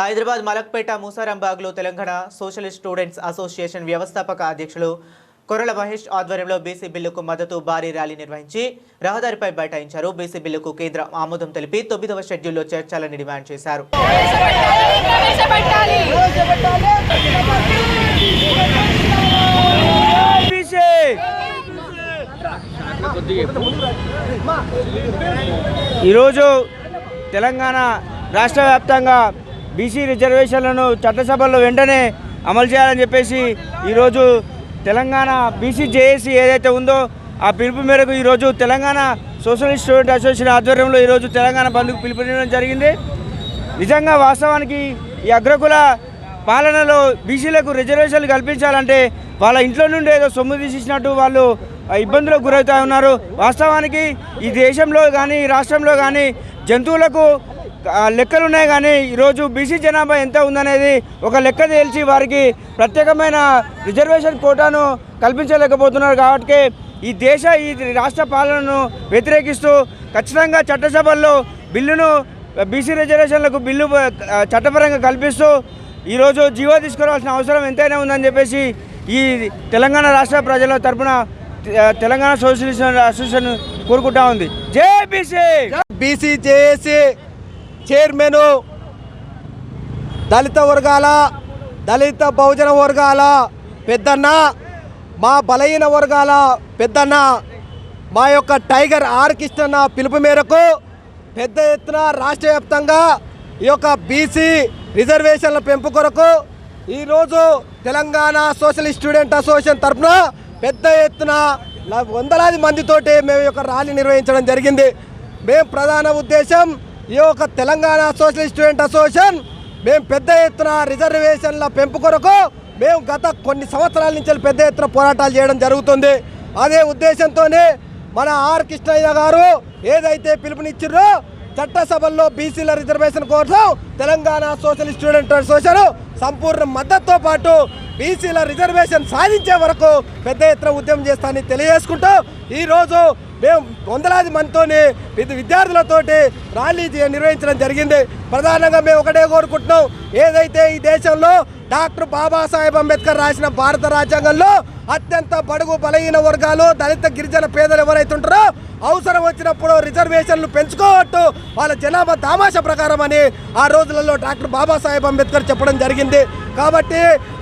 హైదరాబాద్ మలక్పేట మూసారాంబాగ్లో Telangana socialist students association వ్యవస్థాపక అధ్యక్షులు కొర్రల మహేష్ ఆధ్వర్యంలో బీసీ బిల్లుకు మద్దతు భారీ ర్యాలీ నిర్వహించి రహదారిపై బైఠాయించారు. బీసీ బిల్లుకు కేంద్రం ఆమోదం తెలిపి 9వ షెడ్యూల్లో చేర్చాలని డిమాండ్ చేశారు. ఈరోజు తెలంగాణ రాష్ట్ర వ్యాప్తంగా బీసీ రిజర్వేషన్లను చట్టసభల్లో వెంటనే అమలు చేయాలని చెప్పేసి ఈరోజు తెలంగాణ బీసీ జేఏసీ ఏదైతే ఉందో ఆ పిలుపు మేరకు ఈరోజు తెలంగాణ సోషలిస్ట్ స్టూడెంట్ అసోసియేషన్ ఆధ్వర్యంలో ఈరోజు తెలంగాణ బంద్కు పిలుపునివ్వడం జరిగింది. నిజంగా వాస్తవానికి ఈ అగ్రకుల పాలనలో బీసీలకు రిజర్వేషన్లు కల్పించాలంటే వాళ్ళ ఇంట్లో నుండి ఏదో సొమ్ము తీసినట్టు వాళ్ళు ఇబ్బందులకు గురవుతూ ఉన్నారు. వాస్తవానికి ఈ దేశంలో కానీ ఈ రాష్ట్రంలో కానీ జంతువులకు లెక్కలు ఉన్నాయి, కానీ ఈరోజు బీసీ జనాభా ఎంత ఉందనేది ఒక లెక్క తేల్చి వారికి ప్రత్యేకమైన రిజర్వేషన్ కోటాను కల్పించలేకపోతున్నారు. కాబట్టి ఈ రాష్ట్ర పాలనను వ్యతిరేకిస్తూ ఖచ్చితంగా చట్టసభల్లో బిల్లును బీసీ రిజర్వేషన్లకు బిల్లు చట్టపరంగా కల్పిస్తూ ఈరోజు జీవో తీసుకురావాల్సిన అవసరం ఎంతైనా ఉందని చెప్పేసి ఈ తెలంగాణ రాష్ట్ర ప్రజల తరఫున తెలంగాణ సోషలిస్ట్ అసోసియేషన్ కోరుకుంటా ఉంది. జై బీసీ. బీసీ జేఏసీ చైర్మన్ దళిత వర్గాల దళిత బహుజన వర్గాల పెద్దన్న, మా బలహీన వర్గాల పెద్దన్న, మా యొక్క టైగర్ ఆర్ కృష్ణన్న పిలుపు మేరకు పెద్ద ఎత్తున రాష్ట్ర వ్యాప్తంగా ఈ యొక్క బీసీ రిజర్వేషన్ల పెంపు కొరకు ఈరోజు తెలంగాణ సోషలిస్ట్ స్టూడెంట్ అసోసియేషన్ తరఫున పెద్ద ఎత్తున వందలాది మందితోటి మేము యొక్క ర్యాలీ నిర్వహించడం జరిగింది. మేము ప్రధాన ఉద్దేశం ఈ యొక్క తెలంగాణ సోషలిస్ట్ స్టూడెంట్ అసోసియేషన్ మేము పెద్ద ఎత్తున రిజర్వేషన్ల పెంపు కొరకు మేము గత కొన్ని సంవత్సరాల నుంచి పెద్ద ఎత్తున పోరాటాలు చేయడం జరుగుతుంది. అదే ఉద్దేశంతోనే మన ఆర్ కృష్ణయ్య గారు ఏదైతే పిలుపునిచ్చారో చట్టసభల్లో బీసీల రిజర్వేషన్ కోసం తెలంగాణ సోషలిస్ట్ స్టూడెంట్ అసోసియేషన్ సంపూర్ణ మద్దతుతో పాటు బీసీల రిజర్వేషన్ సాధించే వరకు పెద్ద ఎత్తున ఉద్యమం చేస్తానని తెలియజేసుకుంటూ ఈరోజు మేము వందలాది మందితోని విద్యార్థులతోటి ర్యాలీ నిర్వహించడం జరిగింది. ప్రధానంగా మేము ఒకటే కోరుకుంటున్నాం, ఏదైతే ఈ దేశంలో డాక్టర్ బాబాసాహెబ్ అంబేద్కర్ రాసిన భారత రాజ్యాంగంలో అత్యంత బడుగు బలహీన వర్గాలు దళిత గిరిజన పేదలు ఎవరైతే ఉంటారో అవసరం వచ్చినప్పుడు రిజర్వేషన్లు పెంచుకోవట్టు వాళ్ళ జనాభా దామాష ప్రకారం అని ఆ రోజులలో డాక్టర్ బాబాసాహెబ్ అంబేద్కర్ చెప్పడం జరిగింది. కాబట్టి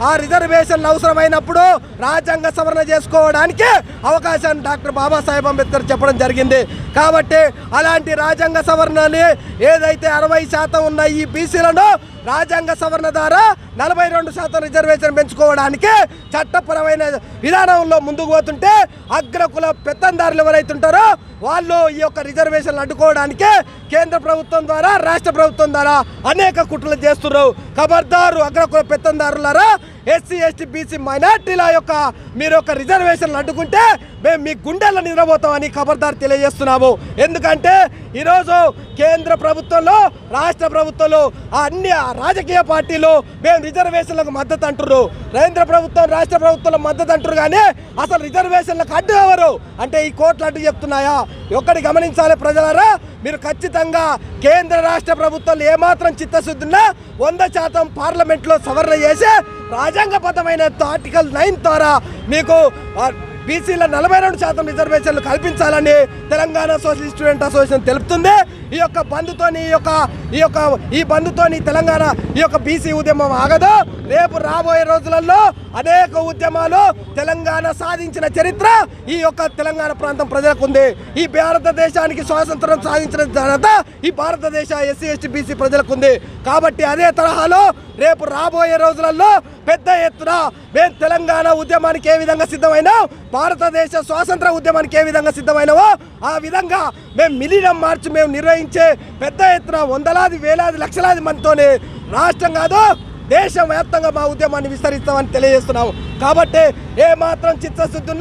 ఆ రిజర్వేషన్లు అవసరమైనప్పుడు రాజ్యాంగ సవరణ చేసుకోవడానికి అవకాశాన్ని డాక్టర్ బాబాసాహెబ్ అంబేద్కర్ చెప్పడం జరిగింది. కాబట్టి అలాంటి రాజ్యాంగ సవరణని ఏదైతే 60% ఉన్న ఈ బీసీలను రాజ్యాంగ సవరణ ద్వారా 42% రిజర్వేషన్ పెంచుకోవడానికి చట్టపరమైన విధానంలో ముందుకు పోతుంటే అగ్రకుల పెత్తందారులు ఎవరైతే ఉంటారో వాళ్ళు ఈ యొక్క రిజర్వేషన్లు అడ్డుకోవడానికి కేంద్ర ప్రభుత్వం ద్వారా రాష్ట్ర ప్రభుత్వం ద్వారా అనేక కుట్రలు చేస్తున్నారు. ఖబర్దారు అగ్రకుల పెత్తందారులారా, ఎస్సీ ఎస్టీ బీసీ మైనార్టీల యొక్క మీరు యొక్క రిజర్వేషన్లు అడ్డుకుంటే మేము మీ గుండెల్లో నిద్రపోతామని ఖబర్దారు తెలియజేస్తున్నాము. ఎందుకంటే ఈరోజు కేంద్ర ప్రభుత్వంలో రాష్ట్ర ప్రభుత్వంలో అన్ని రాజకీయ పార్టీలు మేము రిజర్వేషన్లకు మద్దతు అంటున్నారు, కేంద్ర ప్రభుత్వం రాష్ట్ర ప్రభుత్వంలో మద్దతు అంటారు, కానీ అసలు రిజర్వేషన్లకు అడ్డు ఎవరు అంటే ఈ కోర్టులు అడ్డు చెప్తున్నాయా? ఒక్కటి గమనించాలి ప్రజలారా, మీరు ఖచ్చితంగా కేంద్ర రాష్ట్ర ప్రభుత్వాలు ఏమాత్రం చిత్తశుద్ధి ఉన్నా 100% పార్లమెంట్లో సవరణ చేసి రాజ్యాంగబద్ధమైన ఆర్టికల్ 9 ద్వారా మీకు బీసీల 42% రిజర్వేషన్లు కల్పించాలని తెలంగాణ సోషలిస్ట్ స్టూడెంట్ అసోసియేషన్ తెలుపుతుంది. ఈ యొక్క బంధుతోని తెలంగాణ ఈ యొక్క బీసీ ఉద్యమం ఆగదు. రేపు రాబోయే రోజులలో అనేక ఉద్యమాలు తెలంగాణ సాధించిన చరిత్ర ఈ యొక్క తెలంగాణ ప్రాంతం ప్రజలకు ఉంది. ఈ భారతదేశానికి స్వాతంత్రం సాధించిన ఘనత ఈ భారతదేశ ఎస్సీ ఎస్టీ బీసీ ప్రజలకు ఉంది. కాబట్టి అదే తరహాలో రేపు రాబోయే రోజులలో పెద్ద ఎత్తున మేము తెలంగాణ ఉద్యమానికి ఏ విధంగా సిద్ధమైనా, భారతదేశ స్వాతంత్ర ఉద్యమానికి ఏ విధంగా సిద్ధమైనవో ఆ విధంగా మేము మిలియన్ మార్చ్ మేము నిర్వహించే పెద్ద ఎత్తున వందలాది వేలాది లక్షలాది మందితోనే రాష్ట్రం కాదు దేశం వ్యాప్తంగా మా ఉద్యమాన్ని విస్తరిస్తామని తెలియజేస్తున్నాము. కాబట్టి ఏ మాత్రం చిత్తశుద్ధి